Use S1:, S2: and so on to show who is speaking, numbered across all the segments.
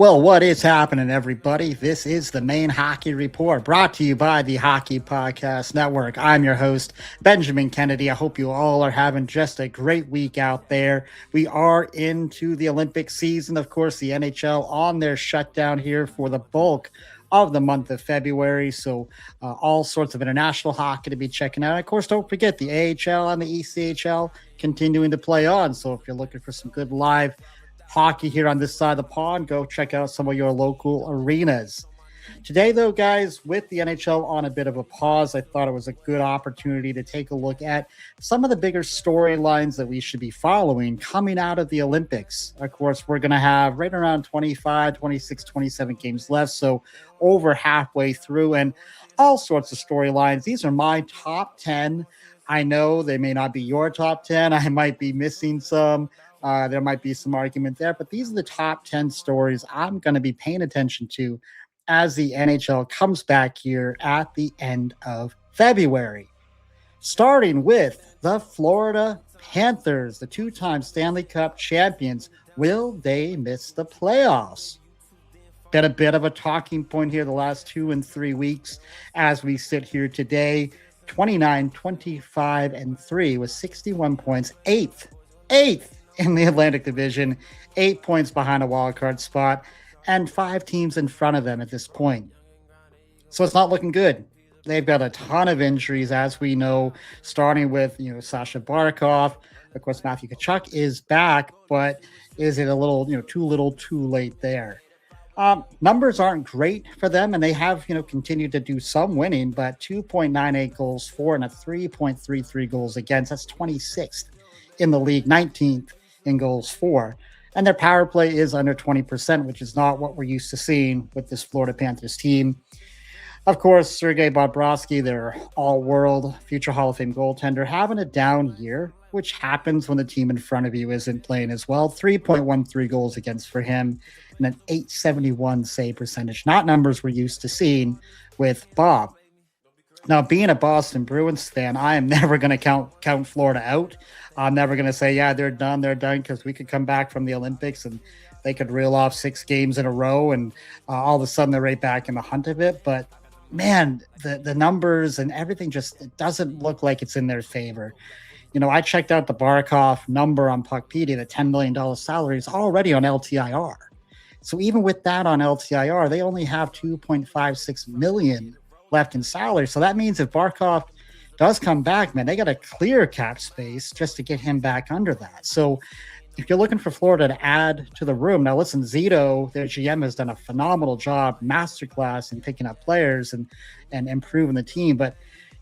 S1: Well, what is happening, everybody? This is the Maine Hockey Report, brought to you by the Hockey Podcast Network. I'm your host, Benjamin Kennedy. I hope you all are having just a great week out there. We are into the Olympic season. Of course, the NHL on their shutdown here for the bulk of the month of February. So all sorts of international hockey to be checking out. And of course, don't forget the AHL and the ECHL continuing to play on. So if you're looking for some good live hockey here on this side of the pond, go check out some of your local arenas. Today, though, guys, with the NHL on a bit of a pause, I thought it was a good opportunity to take a look at some of the bigger storylines that we should be following coming out of the Olympics. Of course, we're going to have right around 25, 26, 27 games left, so over halfway through, and all sorts of storylines. These are my top 10. I know they may not be your top 10. I might be missing some. There might be some argument there, but these are the top 10 stories I'm going to be paying attention to as the NHL comes back here at the end of February. Starting with the Florida Panthers, the two-time Stanley Cup champions. Will they miss the playoffs? Been a bit of a talking point here the last 2 and 3 weeks as we sit here today. 29, 25, and 3 with 61 points. Eighth in the Atlantic Division, 8 points behind a wildcard spot, and 5 teams in front of them at this point. So it's not looking good. They've got a ton of injuries, as we know, starting with Sasha Barkov. Of course, Matthew Tkachuk is back, but is it a little too late there? Numbers aren't great for them, and they have continued to do some winning, but 2.98 goals for and a 3.33 goals against. That's 26th in the league, 19th in goals for, and their power play is under 20%, which is not what we're used to seeing with this Florida Panthers team. Of course, Sergei Bobrovsky, their all-world future Hall of Fame goaltender, having a down year, which happens when the team in front of you isn't playing as well. 3.13 goals against for him and an .871 save percentage. Not numbers we're used to seeing with Bob. Now, being a Boston Bruins fan, I am never going to count Florida out. I'm never going to say, yeah, they're done, because we could come back from the Olympics and they could reel off 6 games in a row and all of a sudden they're right back in the hunt of it. But, man, the numbers and everything it doesn't look like it's in their favor. I checked out the Barkov number on Puckpedia, the $10 million salary is already on LTIR. So even with that on LTIR, they only have $2.56 million left in salary. So that means if Barkov does come back, man, they got to clear cap space just to get him back under that. So if you're looking for Florida to add to the room, now listen, Zito, their GM, has done a phenomenal job, masterclass in picking up players and improving the team. But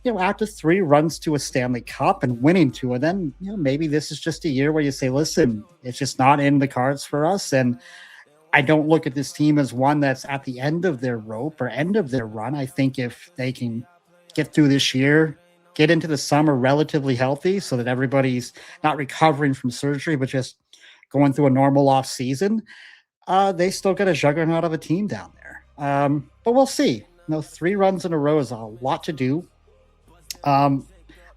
S1: after 3 runs to a Stanley Cup and winning 2 of them, maybe this is just a year where you say, listen, it's just not in the cards for us. And I don't look at this team as one that's at the end of their rope or end of their run. I think if they can get through this year, get into the summer relatively healthy so that everybody's not recovering from surgery, but just going through a normal off season, they still got a juggernaut of a team down there. But we'll see. 3 runs in a row is a lot to do. I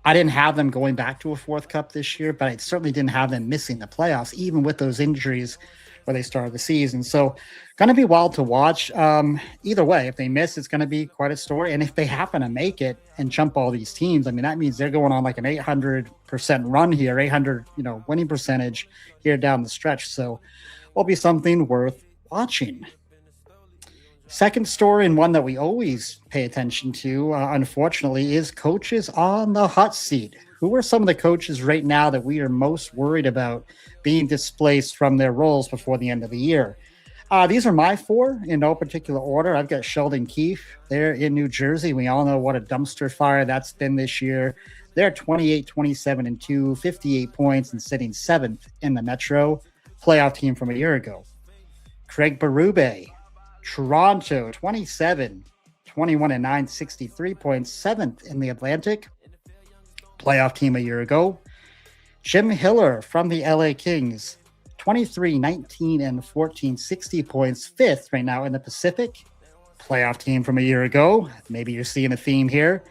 S1: didn't have them going back to a 4th cup this year, but I certainly didn't have them missing the playoffs, even with those injuries where they started the season. So going to be wild to watch. Either way, if they miss, it's going to be quite a story. And if they happen to make it and jump all these teams, I mean, that means they're going on like an 800% run here, 800, winning percentage here down the stretch. So will be something worth watching. Second story, and one that we always pay attention to, unfortunately, is coaches on the hot seat. Who are some of the coaches right now that we are most worried about being displaced from their roles before the end of the year? These are my 4 in no particular order. I've got Sheldon Keefe. They're in New Jersey. We all know what a dumpster fire that's been this year. They're 28, 27, and 2, 58 points and sitting 7th in the Metro, playoff team from a year ago. Craig Berube, Toronto, 27, 21, and 9, 63 points, 7th in the Atlantic, playoff team a year ago. Jim Hiller from the LA Kings, 23, 19, and 14, 60 points, 5th right now in the Pacific, playoff team from a year ago. Maybe you're seeing a theme here.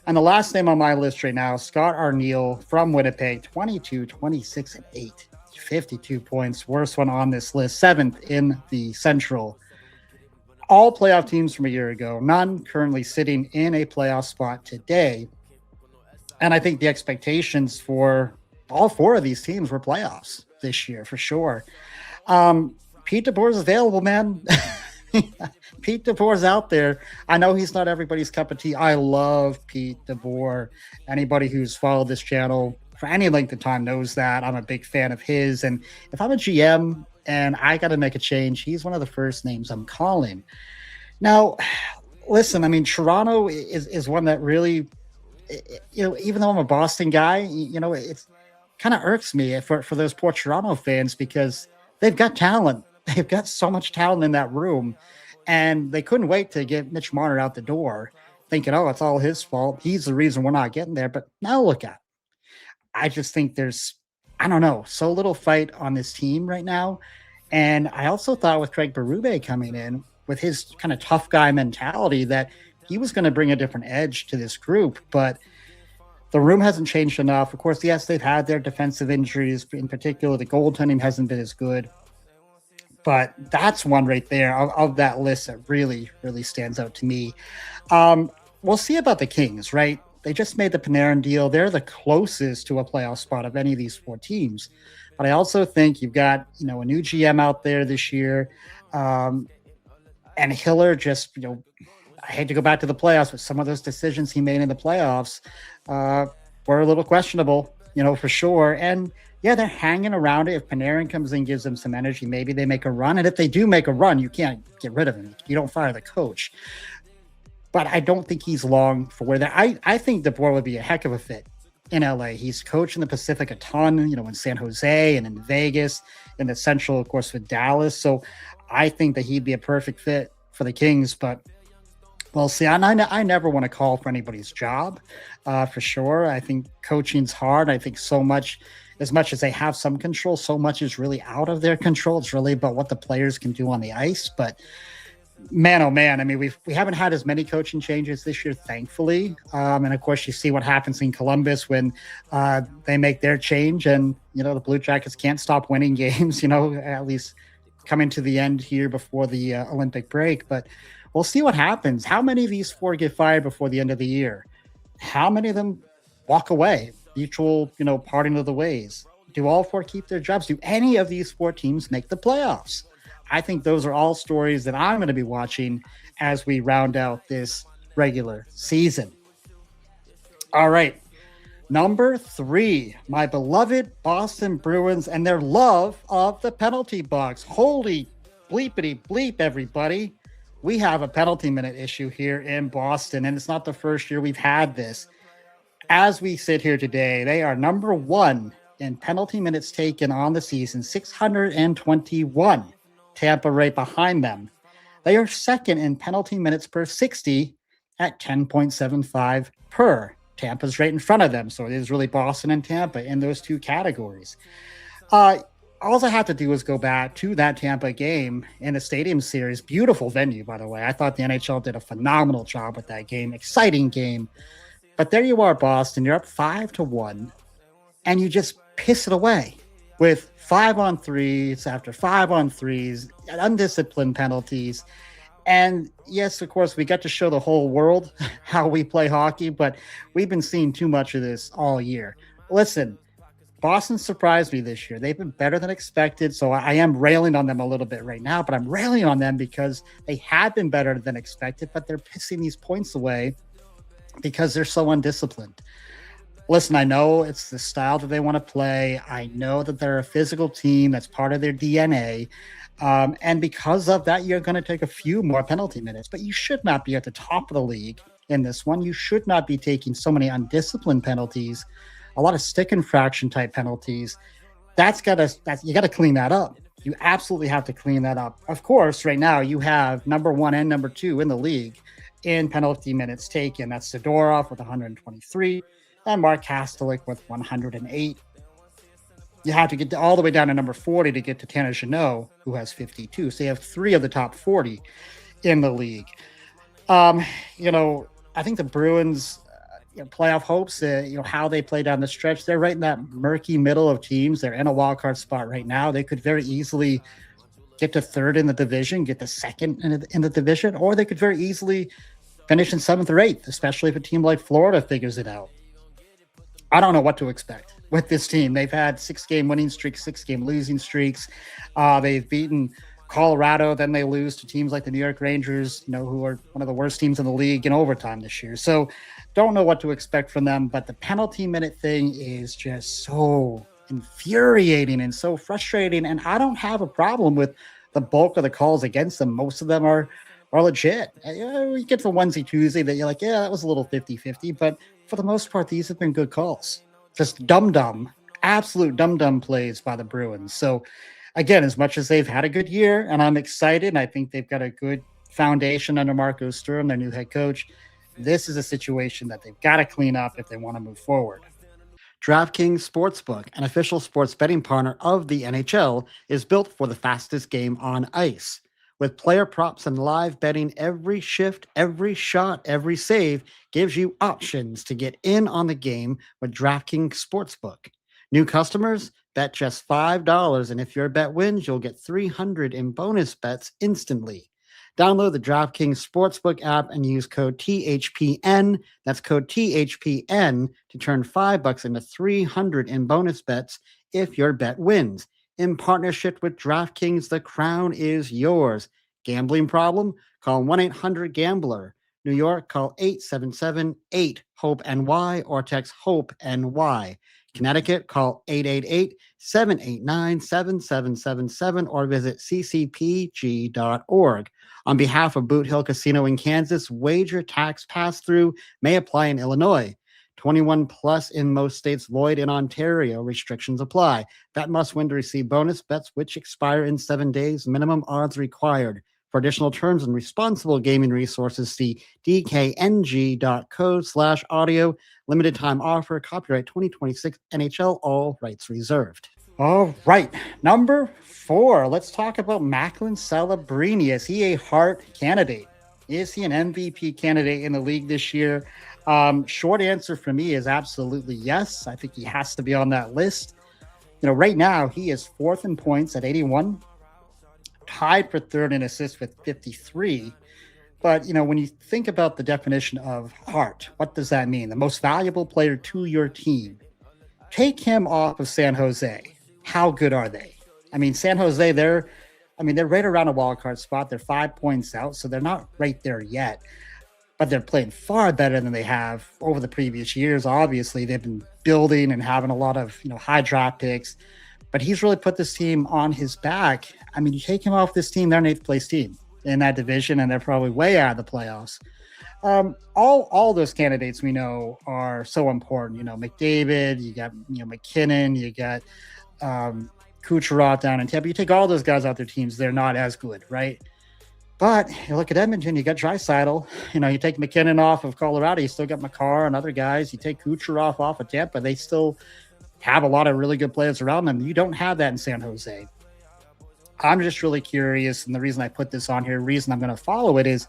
S1: And the last name on my list right now, Scott Arniel from Winnipeg, 22, 26, and 8, 52 points, worst one on this list, 7th in the Central. All playoff teams from a year ago, none currently sitting in a playoff spot today. And I think the expectations for all 4 of these teams were playoffs this year for sure. Pete DeBoer is available, man. Pete DeBoer's out there. I know he's not everybody's cup of tea. I love Pete DeBoer. Anybody who's followed this channel for any length of time knows that. I'm a big fan of his. And if I'm a GM and I got to make a change, he's one of the first names I'm calling. Now, listen, I mean, Toronto is one that really, even though I'm a Boston guy, it kind of irks me for those poor Toronto fans because they've got talent. They've got so much talent in that room, and they couldn't wait to get Mitch Marner out the door thinking, oh, it's all his fault. He's the reason we're not getting there. But now look at it. I just think there's, I don't know, so little fight on this team right now. And I also thought with Craig Berube coming in with his kind of tough guy mentality that he was going to bring a different edge to this group. But the room hasn't changed enough. Of course, yes, they've had their defensive injuries. In particular, the goaltending hasn't been as good. But that's one right there of that list that really, really stands out to me. We'll see about the Kings, right? They just made the Panarin deal. They're the closest to a playoff spot of any of these 4 teams. But I also think you've got, a new GM out there this year. And Hiller just, I hate to go back to the playoffs, but some of those decisions he made in the playoffs were a little questionable, for sure. And yeah, they're hanging around it. If Panarin comes in, gives them some energy, maybe they make a run. And if they do make a run, you can't get rid of him. You don't fire the coach. But I don't think he's long for where they're. I think DeBoer would be a heck of a fit in LA. He's coached in the Pacific a ton, in San Jose and in Vegas, in the Central, of course, with Dallas. So I think that he'd be a perfect fit for the Kings. But we'll see. I never want to call for anybody's job, for sure. I think coaching's hard. I think so much. As much as they have some control, so much is really out of their control. It's really about what the players can do on the ice. But man, oh man, I mean, we haven't had as many coaching changes this year, thankfully. And of course, you see what happens in Columbus when they make their change, and the Blue Jackets can't stop winning games. At least coming to the end here before the Olympic break. But we'll see what happens. How many of these 4 get fired before the end of the year? How many of them walk away? Mutual, parting of the ways. Do all 4 keep their jobs? Do any of these 4 teams make the playoffs? I think those are all stories that I'm going to be watching as we round out this regular season. All right. Number 3, my beloved Boston Bruins and their love of the penalty box. Holy bleepity bleep, everybody. We have a penalty minute issue here in Boston, and it's not the first year we've had this. As we sit here today, they are number 1 in penalty minutes taken on the season, 621. Tampa right behind them. They are 2nd in penalty minutes per 60 at 10.75 per. Tampa's right in front of them, so it is really Boston and Tampa in those 2 categories. All I have to do is go back to that Tampa game in the Stadium Series. Beautiful venue, by the way. I thought the NHL did a phenomenal job with that game. Exciting game. But there you are, Boston. You're up 5-1, and you just piss it away with 5-on-3s after 5-on-3s, undisciplined penalties. And yes, of course, we got to show the whole world how we play hockey, but we've been seeing too much of this all year. Listen, Boston surprised me this year. They've been better than expected, so I am railing on them a little bit right now, but I'm railing on them because they had been better than expected, but they're pissing these points away because they're so undisciplined. Listen, I know it's the style that they want to play. I know that they're a physical team. That's part of their DNA. And because of that, you're going to take a few more penalty minutes. But you should not be at the top of the league in this one. You should not be taking so many undisciplined penalties, a lot of stick infraction type penalties. You got to clean that up. You absolutely have to clean that up. Of course, right now you have number 1 and number 2 in the league in penalty minutes taken. That's Zadorov with 123 and Mark Kastelik with 108. You have to get all the way down to number 40 to get to Tanner Jeannot, who has 52. So you have 3 of the top 40 in the league. I think the Bruins, playoff hopes, how they play down the stretch. They're right in that murky middle of teams. They're in a wild card spot right now. They could very easily get to third in the division, get to second in the division, or they could very easily finish in seventh or eighth, especially if a team like Florida figures it out. I don't know what to expect with this team. They've had 6-game winning streaks, 6-game losing streaks. They've beaten Colorado, then they lose to teams like the New York Rangers, who are one of the worst teams in the league in overtime this year. So don't know what to expect from them, but the penalty minute thing is just so infuriating and so frustrating. And I don't have a problem with the bulk of the calls against them. Most of them are legit. You get the onesie Tuesday that you're like, yeah, that was a little 50-50, but for the most part, these have been good calls. Just absolute dumb plays by the Bruins. So again, as much as they've had a good year, and I'm excited, and I think they've got a good foundation under Marco Sturm, their new head coach, this is a situation that they've got to clean up if they want to move forward. DraftKings Sportsbook, an official sports betting partner of the NHL, is built for the fastest game on ice. With player props and live betting, every shift, every shot, every save gives you options to get in on the game with DraftKings Sportsbook. New customers, bet just $5, and if your bet wins, you'll get $300 in bonus bets instantly. Download the DraftKings Sportsbook app and use code THPN. That's code THPN to turn $5 into $300 in bonus bets if your bet wins. In partnership with DraftKings, the crown is yours. Gambling problem? Call 1-800-GAMBLER. New York, call 877-8-HOPE-NY or text HOPE-NY. Connecticut, call 888-789-7777 or visit ccpg.org. On behalf of Boot Hill Casino in Kansas, wager tax pass-through may apply in Illinois. 21 plus in most states, void in Ontario. Restrictions apply. Bet must win to receive bonus bets, which expire in 7 days. Minimum odds required. For additional terms and responsible gaming resources, see dkng.co/audio. Limited time offer. Copyright 2026 NHL. All rights reserved. All right. Number 4. Let's talk about Macklin Celebrini. Is he a Hart candidate? Is he an MVP candidate in the league this year? Short answer for me is absolutely yes. I think he has to be on that list. Right now he is 4th in points at 81, tied for 3rd in assists with 53. But, when you think about the definition of Hart, what does that mean? The most valuable player to your team. Take him off of San Jose. How good are they? San Jose, they're right around a wild card spot. They're 5 points out, so they're not right there yet. But they're playing far better than they have over the previous years. Obviously, they've been building and having a lot of high draft picks. But he's really put this team on his back. You take him off this team, they're an 8th place team in that division, and they're probably way out of the playoffs. All those candidates we know are so important. McDavid, you got McKinnon, you got Kucherov down in Tampa. You take all those guys out their teams, they're not as good, right? But you look at Edmonton, you got Draisaitl. You take McKinnon off of Colorado, you still got Makar and other guys. You take Kucherov off of Tampa, they still have a lot of really good players around them. You don't have that in San Jose. I'm just really curious, and the reason I put this on here, the reason I'm going to follow it is,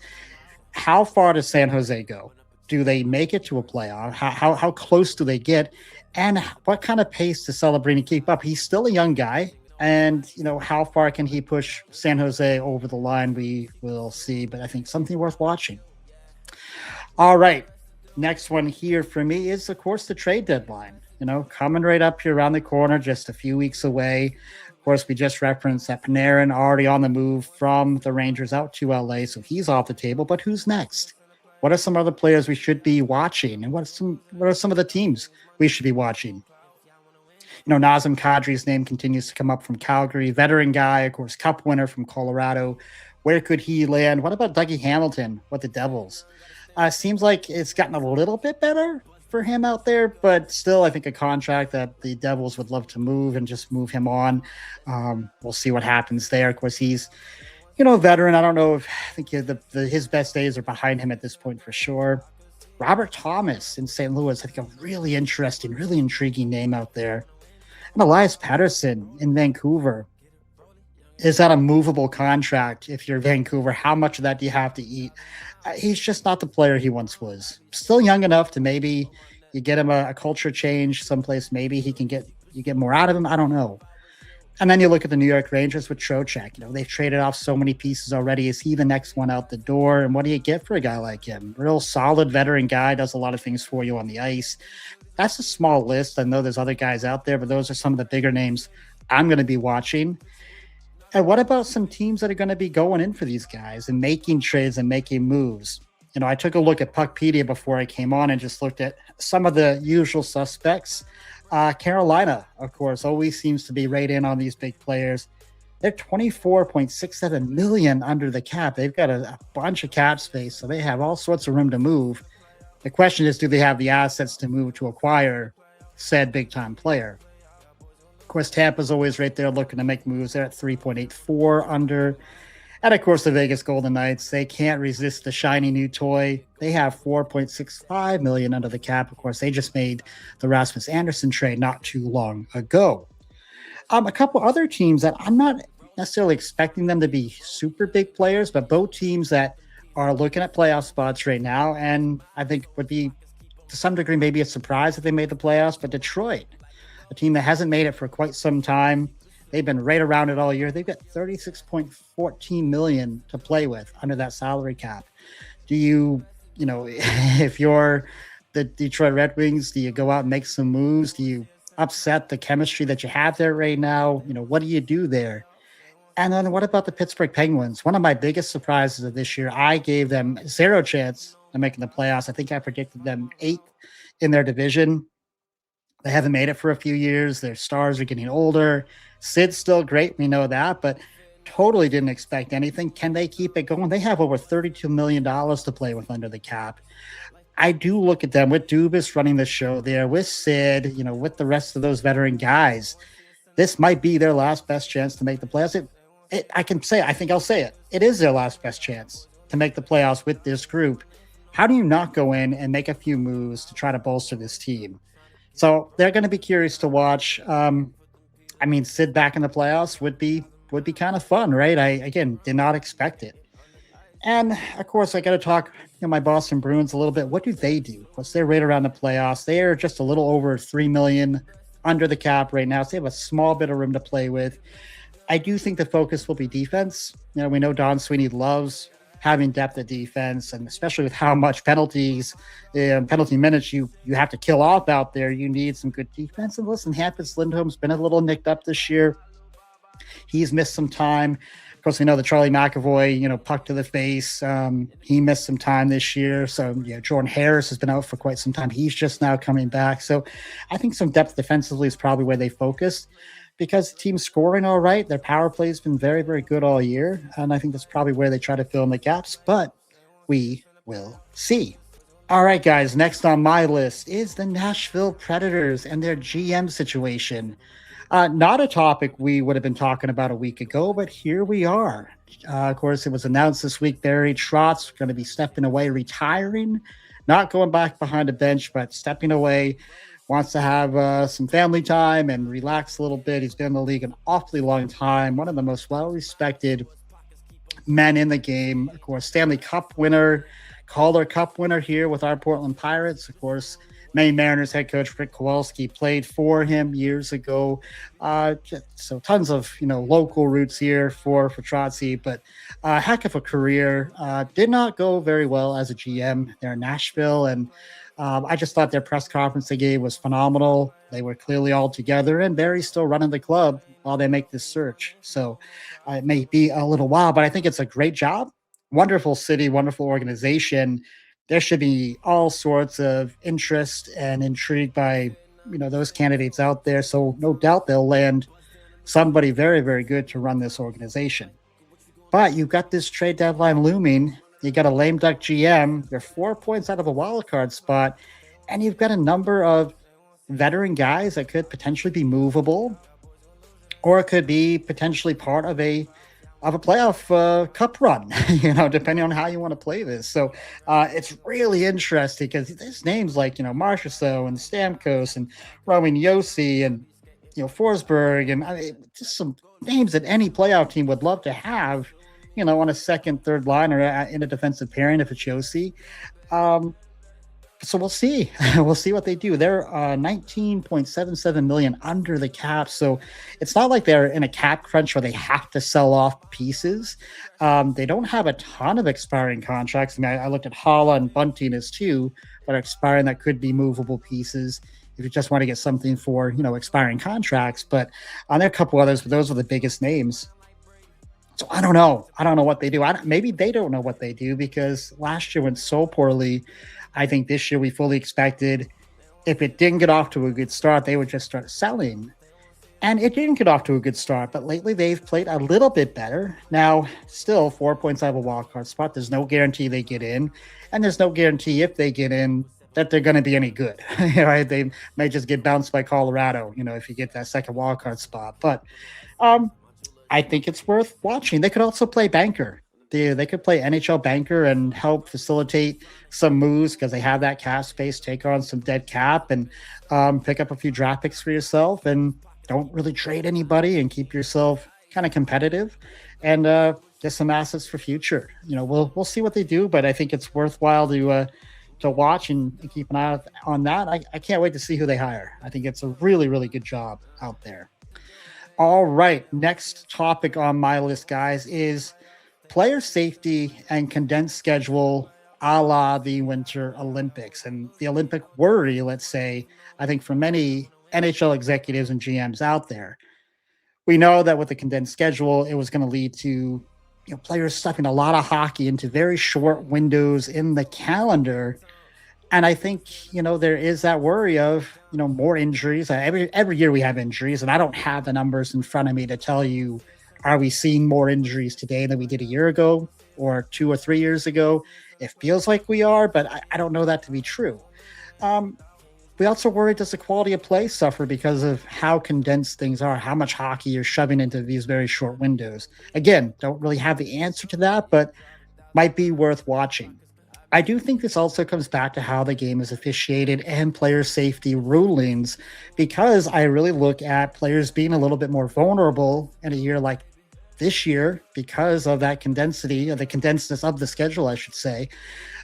S1: how far does San Jose go? Do they make it to a playoff? How close do they get? And what kind of pace does Celebrini keep up? He's still a young guy. And, how far can he push San Jose over the line? We will see, but I think something worth watching. All right. Next one here for me is, of course, the trade deadline. Coming right up here around the corner, just a few weeks away. Of course, we just referenced that Panarin already on the move from the Rangers out to LA, so he's off the table. But who's next? What are some other players we should be watching? And what are some of the teams we should be watching? Nazem Kadri's name continues to come up from Calgary. Veteran guy, of course, cup winner from Colorado. Where could he land? What about Dougie Hamilton with the Devils? Seems like it's gotten a little bit better for him out there, but still, I think a contract that the Devils would love to move and just move him on. We'll see what happens there. Of course, he's, veteran. I don't know I think his best days are behind him at this point for sure. Robert Thomas in St. Louis, I think a really interesting, really intriguing name out there. And Elias Pettersson in Vancouver. Is that a movable contract if you're Vancouver? How much of that do you have to eat? He's just not the player he once was. Still young enough to maybe you get him a culture change someplace. Maybe he can get you get more out of him. I don't know. And then you look at the New York Rangers with Trocheck. They've traded off so many pieces already. Is he the next one out the door? And what do you get for a guy like him? Real solid veteran guy, does a lot of things for you on the ice. That's a small list. I know there's other guys out there, but those are some of the bigger names I'm going to be watching. And what about some teams that are going to be going in for these guys and making trades and making moves? I took a look at Puckpedia before I came on and just looked at some of the usual suspects. Carolina, of course, always seems to be right in on these big players. They're 24.67 million under the cap. They've got a bunch of cap space, so they have all sorts of room to move. The question is, do they have the assets to move to acquire said big-time player? Of course, Tampa's always right there looking to make moves. They're at 3.84 under. And of course, the Vegas Golden Knights, they can't resist the shiny new toy. They have 4.65 million under the cap. Of course, they just made the Rasmus Anderson trade not too long ago. A couple other teams that I'm not necessarily expecting them to be super big players, but both teams that are looking at playoff spots right now, and I think would be to some degree maybe a surprise if they made the playoffs, but Detroit, a team that hasn't made it for quite some time. They've been right around it all year. They've got 36.14 million to play with under that salary cap. Do you, if you're the Detroit Red Wings, do you go out and make some moves? Do you upset the chemistry that you have there right now? What do you do there? And then what about the Pittsburgh Penguins? One of my biggest surprises of this year, I gave them zero chance of making the playoffs. I think I predicted them 8th in their division. They haven't made it for a few years. Their stars are getting older. Sid's still great. We know that, but totally didn't expect anything. Can they keep it going? They have over $32 million to play with under the cap. I do look at them with Dubas running the show there, with Sid, with the rest of those veteran guys. This might be their last best chance to make the playoffs. I think I'll say it. It is their last best chance to make the playoffs with this group. How do you not go in and make a few moves to try to bolster this team? So they're going to be curious to watch. Sid back in the playoffs would be kind of fun, right? I, again, did not expect it. And, of course, I got to talk my Boston Bruins a little bit. What do they do? Because they're right around the playoffs. They are just a little over $3 million under the cap right now. So they have a small bit of room to play with. I do think the focus will be defense. We know Don Sweeney loves having depth at defense, and especially with how much penalty minutes you have to kill off out there, you need some good defense. And listen, Hampus Lindholm's been a little nicked up this year. He's missed some time. Of course, we know the Charlie McAvoy, puck to the face. He missed some time this year. So, Jordan Harris has been out for quite some time. He's just now coming back. So I think some depth defensively is probably where they focused, because the team's scoring all right. Their power play has been very, very good all year. And I think that's probably where they try to fill in the gaps, but we will see. All right, guys, next on my list is the Nashville Predators and their GM situation. Not a topic we would have been talking about a week ago, but here we are. Of course, it was announced this week, Barry Trotz going to be stepping away, retiring, not going back behind a bench, but stepping away. Wants to have some family time and relax a little bit. He's been in the league an awfully long time. One of the most well-respected men in the game. Of course, Stanley Cup winner, Calder Cup winner here with our Portland Pirates. Of course, Maine Mariners head coach Rick Kowalski played for him years ago. So tons of local roots here for Trotz, but a heck of a career. Did not go very well as a GM there in Nashville, and I just thought their press conference they gave was phenomenal. They were clearly all together, and Barry's still running the club while they make this search. So it may be a little while, but I think it's a great job. Wonderful city, wonderful organization. There should be all sorts of interest and intrigue by those candidates out there. So no doubt they'll land somebody very, very good to run this organization. But you've got this trade deadline looming. You got a lame duck GM. You're 4 points out of a wild card spot, and you've got a number of veteran guys that could potentially be movable, or it could be potentially part of a playoff cup run, depending on how you want to play this. So it's really interesting because there's names like Marchessault and Stamkos and Roman Josie and Forsberg, and just some names that any playoff team would love to have, on a second, third line or in a defensive pairing if it's Josie. So we'll see. We'll see what they do. They're 19.77 million under the cap. So it's not like they're in a cap crunch where they have to sell off pieces. They don't have a ton of expiring contracts. I mean, I looked at Hala and Bunting as two that are expiring that could be movable pieces if you just want to get something for, expiring contracts. But there are a couple others, but those are the biggest names. So I don't know. I don't know what they do. Maybe they don't know what they do because last year went so poorly. I think this year we fully expected if it didn't get off to a good start, they would just start selling. And it didn't get off to a good start, but lately they've played a little bit better. Now, still 4 points out of a wild card spot. There's no guarantee they get in. And there's no guarantee if they get in that they're going to be any good. Right? They may just get bounced by Colorado, if you get that second wild card spot. But I think it's worth watching. They could also play banker. They could play NHL banker and help facilitate some moves because they have that cap space, take on some dead cap and pick up a few draft picks for yourself and don't really trade anybody and keep yourself kind of competitive and get some assets for future. We'll see what they do, but I think it's worthwhile to watch and keep an eye on that. I can't wait to see who they hire. I think it's a really, really good job out there. All right, next topic on my list, guys, is player safety and condensed schedule a la the Winter Olympics. And the Olympic worry, let's say, I think for many NHL executives and GMs out there, we know that with the condensed schedule, it was going to lead to players stuffing a lot of hockey into very short windows in the calendar. And I think, there is that worry of, more injuries. Every year we have injuries, and I don't have the numbers in front of me to tell you, are we seeing more injuries today than we did a year ago or 2 or 3 years ago? It feels like we are, but I don't know that to be true. We also worry, does the quality of play suffer because of how condensed things are, how much hockey you're shoving into these very short windows? Again, don't really have the answer to that, but might be worth watching. I do think this also comes back to how the game is officiated and player safety rulings, because I really look at players being a little bit more vulnerable in a year like this year because of that condensity, or the condensedness of the schedule, I should say.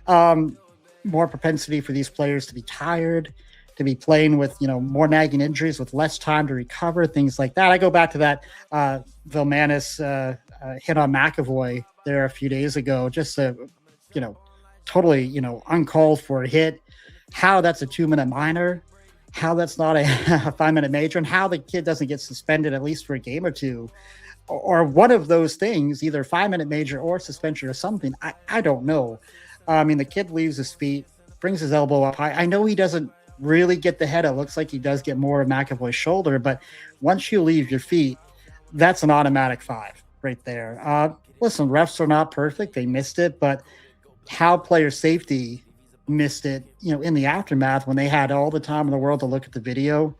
S1: More propensity for these players to be tired, to be playing with, more nagging injuries with less time to recover, things like that. I go back to that Vilmanis hit on McAvoy there a few days ago, just totally, uncalled for a hit, how that's a 2-minute minor, how that's not a 5-minute major, and how the kid doesn't get suspended at least for a game or two, or one of those things, either 5-minute major or suspension or something. I don't know. I mean, the kid leaves his feet, brings his elbow up high. I know he doesn't really get the head. It looks like he does get more of McAvoy's shoulder, but once you leave your feet, that's an automatic 5 right there. Listen, refs are not perfect. They missed it, but how player safety missed it, in the aftermath when they had all the time in the world to look at the video.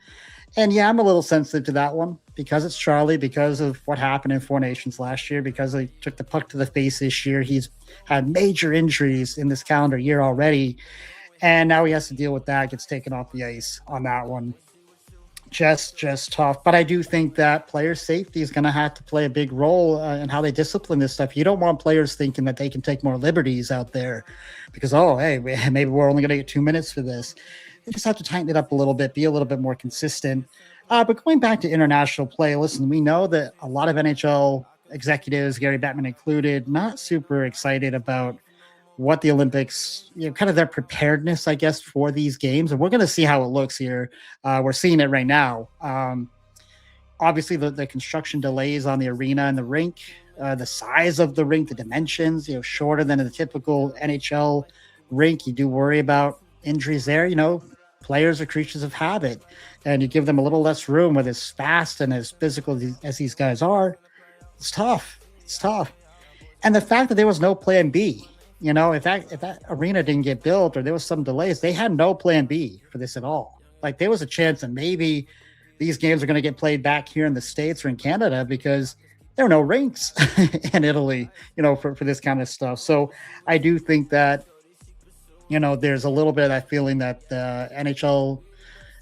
S1: And yeah, I'm a little sensitive to that one because it's Charlie, because of what happened in Four Nations last year, because they took the puck to the face this year. He's had major injuries in this calendar year already. And now he has to deal with that, gets taken off the ice on that one. Just tough. But I do think that player safety is going to have to play a big role in how they discipline this stuff. You don't want players thinking that they can take more liberties out there because, maybe we're only going to get 2 minutes for this. They just have to tighten it up a little bit, be a little bit more consistent. But going back to international play, listen, we know that a lot of NHL executives, Gary Bettman included, not super excited about what the Olympics, kind of their preparedness, I guess, for these games. And we're going to see how it looks here. We're seeing it right now. Obviously, the construction delays on the arena and the rink, the size of the rink, the dimensions, shorter than the typical NHL rink. You do worry about injuries there. Players are creatures of habit, and you give them a little less room with as fast and as physical as these guys are. It's tough. And the fact that there was no plan B, if that arena didn't get built or there was some delays, they had no plan B for this at all. Like, there was a chance that maybe these games are going to get played back here in the States or in Canada because there are no rinks in Italy, for this kind of stuff. So I do think that, there's a little bit of that feeling that the NHL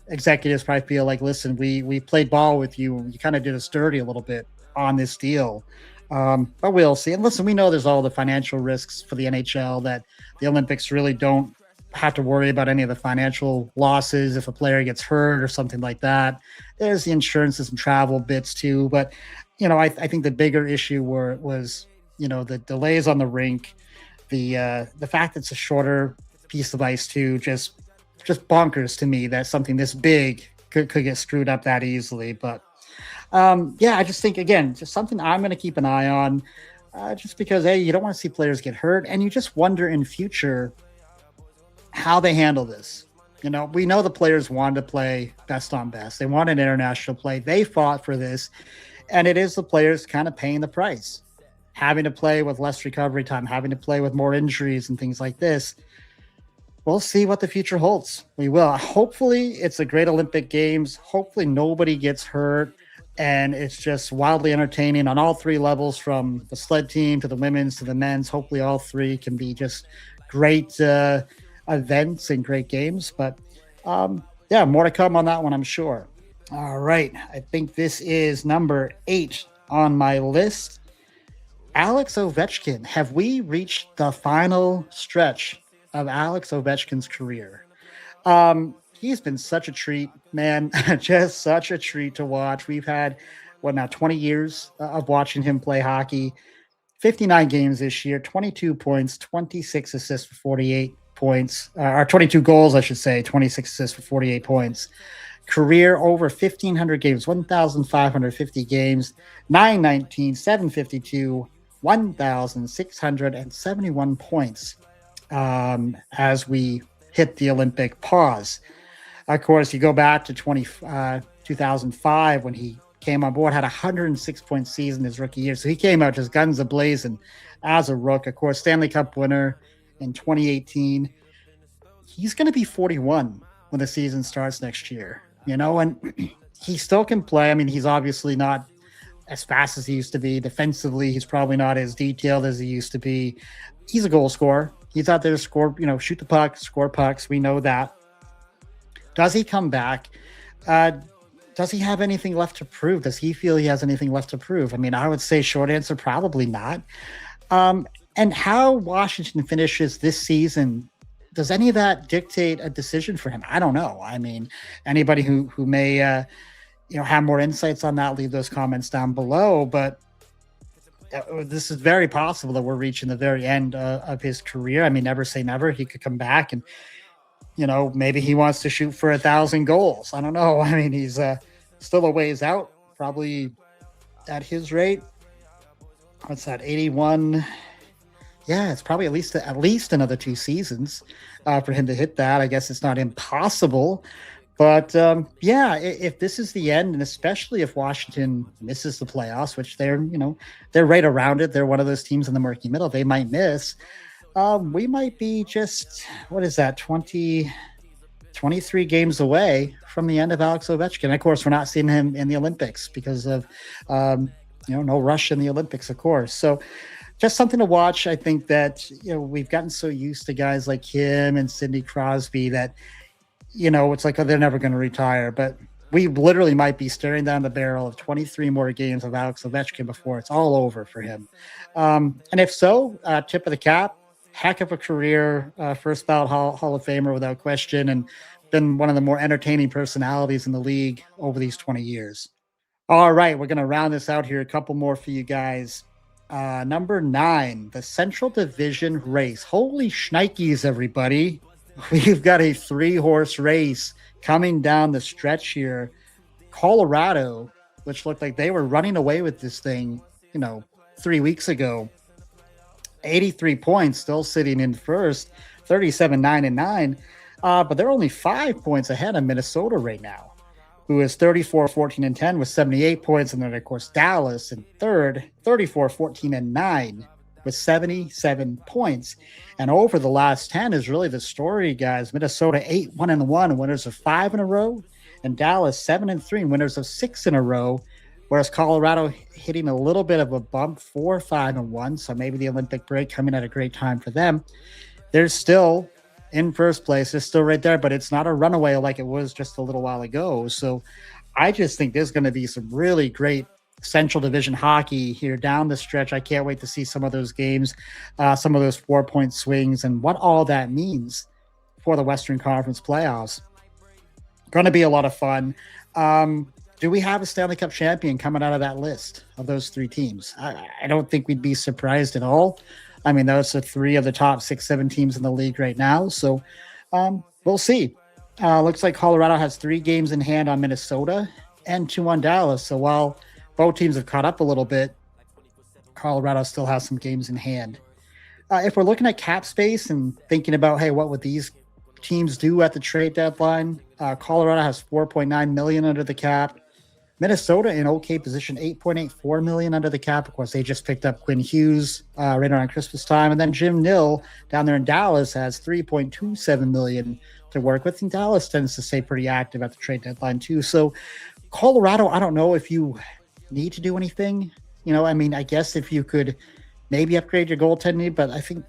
S1: executives probably feel like, listen, we played ball with you. You kind of did us dirty a little bit on this deal. But we'll see. And listen, we know there's all the financial risks for the NHL that the Olympics really don't have to worry about any of the financial losses if a player gets hurt or something like that. There's the insurances and travel bits too. But, I think the bigger issue was, the delays on the rink, the fact that it's a shorter piece of ice too, just bonkers to me that something this big could get screwed up that easily. But yeah, I just think, again, just something I'm going to keep an eye on, just because, hey, you don't want to see players get hurt, and you just wonder in future how they handle this. We know the players wanted to play best on best. They wanted international play. They fought for this, and it is the players kind of paying the price, having to play with less recovery time, having to play with more injuries and things like this. We'll see what the future holds. We will. Hopefully, it's a great Olympic Games. Hopefully, nobody gets hurt. And it's just wildly entertaining on all three levels, from the sled team to the women's to the men's. Hopefully all three can be just great events and great games. But yeah, more to come on that one, I'm sure. All right. I think this is number 8 on my list. Alex Ovechkin. Have we reached the final stretch of Alex Ovechkin's career? He's been such a treat, man. Just such a treat to watch. We've had, 20 years of watching him play hockey. 59 games this year, 22 points, 26 assists for 48 points, or 22 goals, I should say, 26 assists for 48 points. Career over 1,500 games, 1,550 games, 919, 752, 1,671 points as we hit the Olympic pause. Of course, you go back to 2005 when he came on board, had a 106-point season his rookie year. So he came out just guns a-blazing as a rook. Of course, Stanley Cup winner in 2018. He's going to be 41 when the season starts next year, and he still can play. I mean, he's obviously not as fast as he used to be. Defensively, he's probably not as detailed as he used to be. He's a goal scorer. He's out there to score, shoot the puck, score pucks. We know that. Does he come back? Does he have anything left to prove? Does he feel he has anything left to prove? I mean, I would say short answer, probably not. And how Washington finishes this season, does any of that dictate a decision for him? I don't know. I mean, anybody who may, have more insights on that, leave those comments down below. But this is very possible that we're reaching the very end of his career. I mean, never say never. He could come back and, maybe he wants to shoot for 1,000 goals. I don't know. I mean, he's still a ways out, probably at his rate. What's that? 81. Yeah, it's probably at least another 2 seasons for him to hit that. I guess it's not impossible. But yeah, if this is the end, and especially if Washington misses the playoffs, which they're right around it. They're one of those teams in the murky middle. They might miss. We might be just, 23 games away from the end of Alex Ovechkin. Of course, we're not seeing him in the Olympics because of, no rush in the Olympics, of course. So just something to watch. I think that, we've gotten so used to guys like him and Sidney Crosby that, it's like, oh, they're never going to retire. But we literally might be staring down the barrel of 23 more games of Alex Ovechkin before it's all over for him. And if so, tip of the cap. Heck of a career, first ballot Hall of Famer without question, and been one of the more entertaining personalities in the league over these 20 years. All right, we're going to round this out here. A couple more for you guys. Number 9, the Central Division race. Holy shnikes, everybody. We've got a 3-horse race coming down the stretch here. Colorado, which looked like they were running away with this thing, 3 weeks ago. 83 points, still sitting in first, 37-9-9. But they're only 5 points ahead of Minnesota right now, who is 34-14-10 with 78 points. And then, of course, Dallas in third, 34-14-9 with 77 points. And over the last 10 is really the story, guys. Minnesota 8-1-1, winners of 5 in a row. And Dallas 7-3, winners of 6 in a row. Whereas Colorado hitting a little bit of a bump, 4-5-1. So maybe the Olympic break coming at a great time for them. There's still in first place. It's still right there, but it's not a runaway like it was just a little while ago. So I just think there's going to be some really great Central Division hockey here down the stretch. I can't wait to see some of those games, some of those 4-point swings, and what all that means for the Western Conference playoffs. Going to be a lot of fun. Do we have a Stanley Cup champion coming out of that list of those three teams? I don't think we'd be surprised at all. I mean, those are three of the top 6-7 teams in the league right now. So we'll see. Looks like Colorado has 3 games in hand on Minnesota and 2 on Dallas. So while both teams have caught up a little bit, Colorado still has some games in hand. If we're looking at cap space and thinking about, hey, what would these teams do at the trade deadline? Colorado has $4.9 million under the cap. Minnesota in okay position, $8.84 million under the cap. Of course, they just picked up Quinn Hughes right around Christmas time. And then Jim Nill down there in Dallas has $3.27 million to work with. And Dallas tends to stay pretty active at the trade deadline too. So Colorado, I don't know if you need to do anything. I mean, I guess if you could maybe upgrade your goaltending, but I think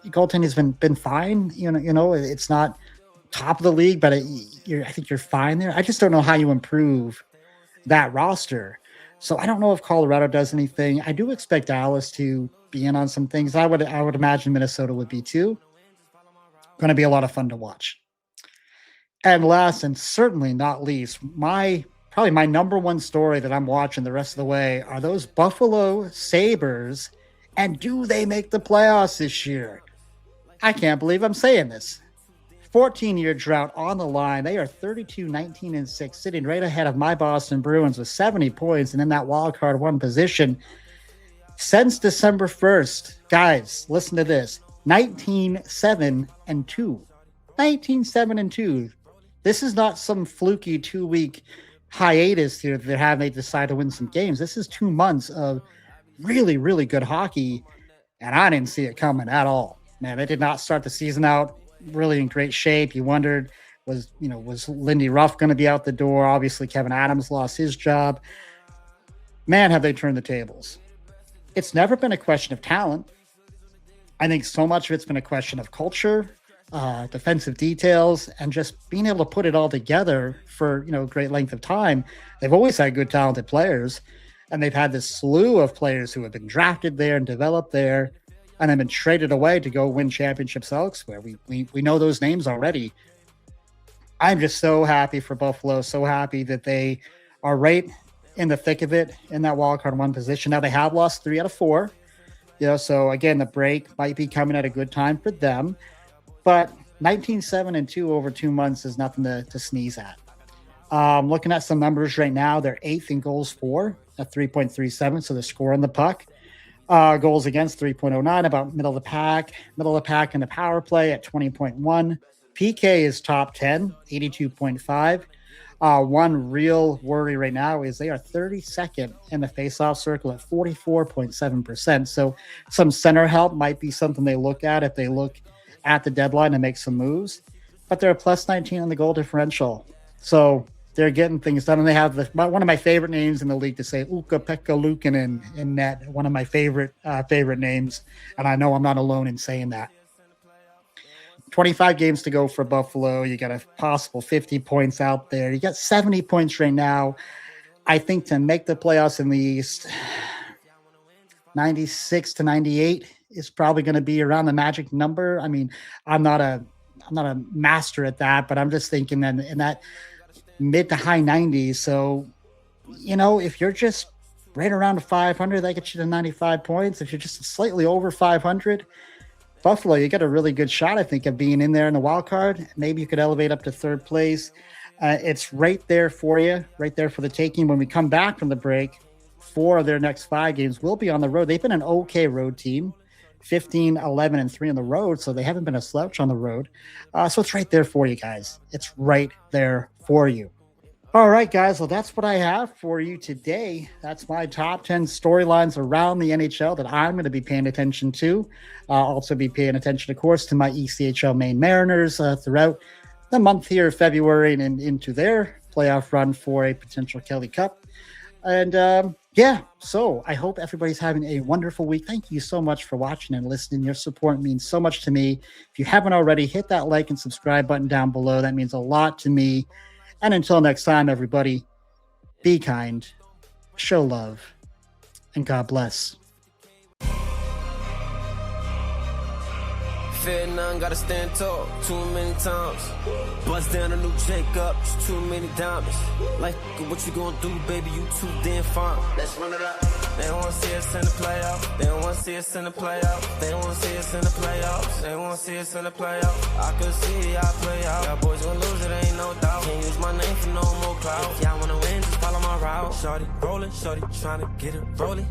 S1: goaltending has been fine. It's not top of the league, but I think you're fine there. I just don't know how you improve that roster. So I don't know if Colorado does anything. I do expect Dallas to be in on some things. I would imagine Minnesota would be too. Going to be a lot of fun to watch. And last and certainly not least, probably my number one story that I'm watching the rest of the way are those Buffalo Sabres. And do they make the playoffs this year? I can't believe I'm saying this. 14-year drought on the line. They are 32-19-6, sitting right ahead of my Boston Bruins with 70 points and in that wild card 1 position. Since December 1st, guys, listen to this. 19-7-2. 19-7-2. This is not some fluky 2-week hiatus here that they decide to win some games. This is 2 months of really, really good hockey, and I didn't see it coming at all. Man, they did not start the season out really in great shape. You wondered, was Lindy Ruff going to be out the door? Obviously, Kevin Adams lost his job. Man, have they turned the tables. It's never been a question of talent. I think so much of it's been a question of culture, defensive details, and just being able to put it all together for a great length of time. They've always had good, talented players, and they've had this slew of players who have been drafted there and developed there, and have been traded away to go win championships elsewhere. We know those names already. I'm just so happy for Buffalo, so happy that they are right in the thick of it in that wildcard 1 position. Now they have lost 3 out of 4. So again, the break might be coming at a good time for them. But 19-7-2 over 2 months is nothing to sneeze at. Looking at some numbers right now, they're 8th in goals for at 3.37, so they're scoring the puck. Goals against 3.09, about middle of the pack in the power play at 20.1. PK is top 10, 82.5. One real worry right now is they are 32nd in the faceoff circle at 44.7%. So some center help might be something they look at if they look at the deadline and make some moves. But they're a plus 19 on the goal differential. So they're getting things done. And they have one of my favorite names in the league to say, Ukko-Pekka Luukkonen in net. One of my favorite names. And I know I'm not alone in saying that. 25 games to go for Buffalo. You got a possible 50 points out there. You got 70 points right now. I think to make the playoffs in the East, 96 to 98 is probably going to be around the magic number. I mean, I'm not a master at that, but I'm just thinking that in that mid to high 90s. So, if you're just right around 500, that gets you to 95 points. If you're just slightly over 500, Buffalo, you got a really good shot, I think, of being in there in the wild card. Maybe you could elevate up to 3rd place. It's right there for you, right there for the taking. When we come back from the break, 4 of their next 5 games will be on the road. They've been an okay road team, 15, 11, and 3 on the road, so they haven't been a slouch on the road. So it's right there for you guys. It's right there for you. All right, guys. Well, that's what I have for you today. That's my top 10 storylines around the NHL that I'm going to be paying attention to. Also be paying attention, of course, to my ECHL Maine Mariners throughout the month here of February and into their playoff run for a potential Kelly Cup. And Yeah, so I hope everybody's having a wonderful week. Thank you so much for watching and listening. Your support means so much to me. If you haven't already, hit that like and subscribe button down below. That means a lot to me. And until next time, everybody, be kind, show love, and God bless.
S2: Fear none, gotta stand tall too many times. Bust down a new Jacob, just too many diamonds. Like, what you gonna do, baby? You too damn fine. Let's run it up. They don't wanna see us in the playoffs. They don't wanna see us in the playoffs. They don't wanna see us in the playoffs. They don't wanna see us in the playoffs. I could see y'all play out. Y'all boys gonna lose it, ain't no doubt. Can't use my name for no more clout. If y'all wanna win, just follow my route. Shorty rolling, shorty tryna get it rolling.